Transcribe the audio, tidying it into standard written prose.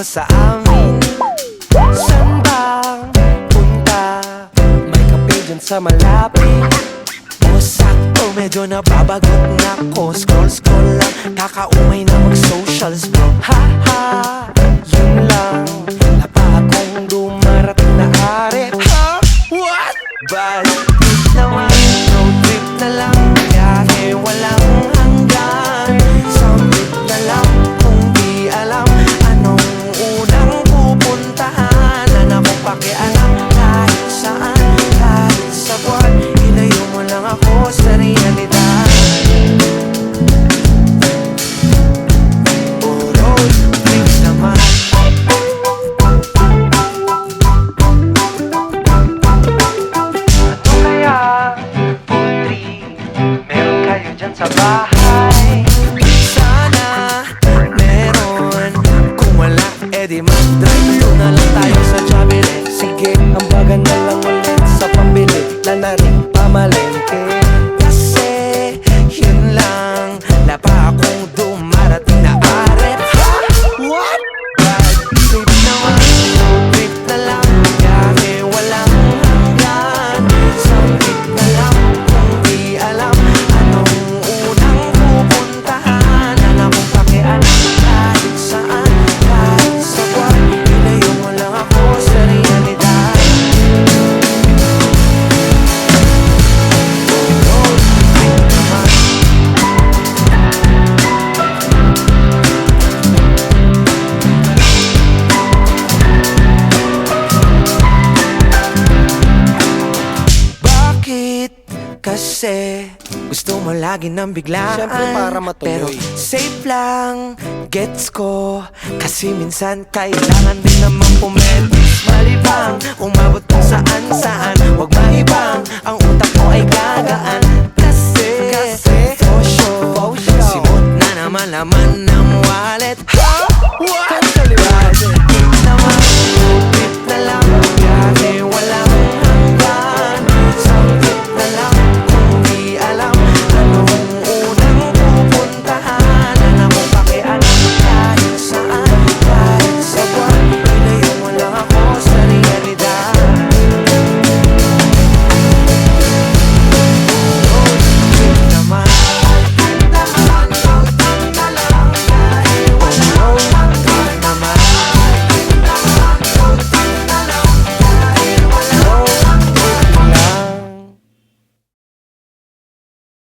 mo sa amin. Saan bang punta? May kape dyan sa malapit. O sakto, medyo nababagot na ko. Scroll lang, kakaumay na mag-socials bro. Ha ha, yun lang. Wala pa akong dumarating na arep. Ha? What? Bad trip naman, road trip na lang. Biyahe walang hanggan. Summit na lang kung di alam anong unang pupuntahan. Na akong pakialam kahit saan, kahit sa buwan. Ilayo mo lang ako sa realidad. Oh, road trip naman. Ano kaya, putri, meron kayo dyan sa bahay? Sana meron. Kung wala, edi mag-drive to na lang tayo sa Chavire. Sige, ambagan na lang ulit sa pambili. Wala na rin pamalengke. Kasi yun lang, wala pa akong dumarating na aret. Ha? What? Bad trip naman, road trip na lang. Biyahe walang hanggan. Summit na lang kung di alam anong unang pupuntahan. Na akong pakialam kahit saan, kahit sa buwan. Ilayo mo lang ako sa realidad. Road trip naman. Bakit? Kasi gusto mo lagi nang biglaan. Siyempre para matuloy. Pero safe lang, gets ko. Kasi minsan kailangan din naman pumetis. Malibang, umabot